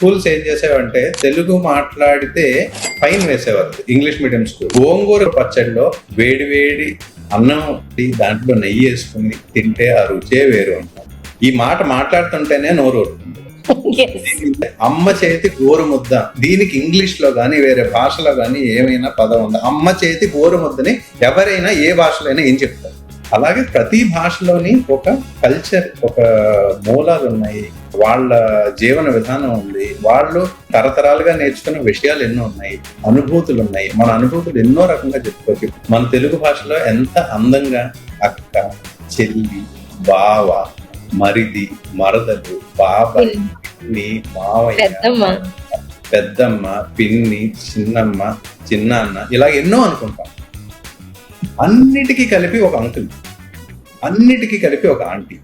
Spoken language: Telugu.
స్కూల్స్ ఏం చేసేవంటే తెలుగు మాట్లాడితే ఫైన్ వేసేవారు. English medium school. గోంగూర పచ్చడిలో వేడి వేడి అన్నం దాంట్లో నెయ్యి వేసుకుని తింటే ఆ రుచే వేరు అంటారు. ఈ మాట మాట్లాడుతుంటేనే నోరు ఊరుతుంది. అమ్మ చేతి గోరు ముద్ద, దీనికి ఇంగ్లీష్ లో గానీ వేరే భాషలో గానీ ఏమైనా పదం ఉందా? అమ్మ చేతి గోరు ముద్దని ఎవరైనా ఏ భాషలో అయినా ఏం చెప్తారు. అలాగే ప్రతి భాషలోని ఒక కల్చర్, ఒక మూలాలు ఉన్నాయి, వాళ్ళ జీవన విధానం ఉంది, వాళ్ళు తరతరాలుగా నేర్చుకున్న విషయాలు ఎన్నో ఉన్నాయి, అనుభూతులు ఉన్నాయి. మన అనుభూతులు ఎన్నో రకంగా చెప్పుకోవచ్చు. మన తెలుగు భాషలో ఎంత అందంగా అక్క, చెల్లి, బావ, మరిది, మరదలు, బాబాయ్, పిన్ని, మావయ్య, పెద్దమ్మ, పిన్ని, చిన్నమ్మ, చిన్నాన్న, ఇలా ఎన్నో అనుకుంటాం. అన్నిటికీ కలిపి ఒక అంకుల్, అన్నిటికీ కలిపి ఒక ఆంటీ.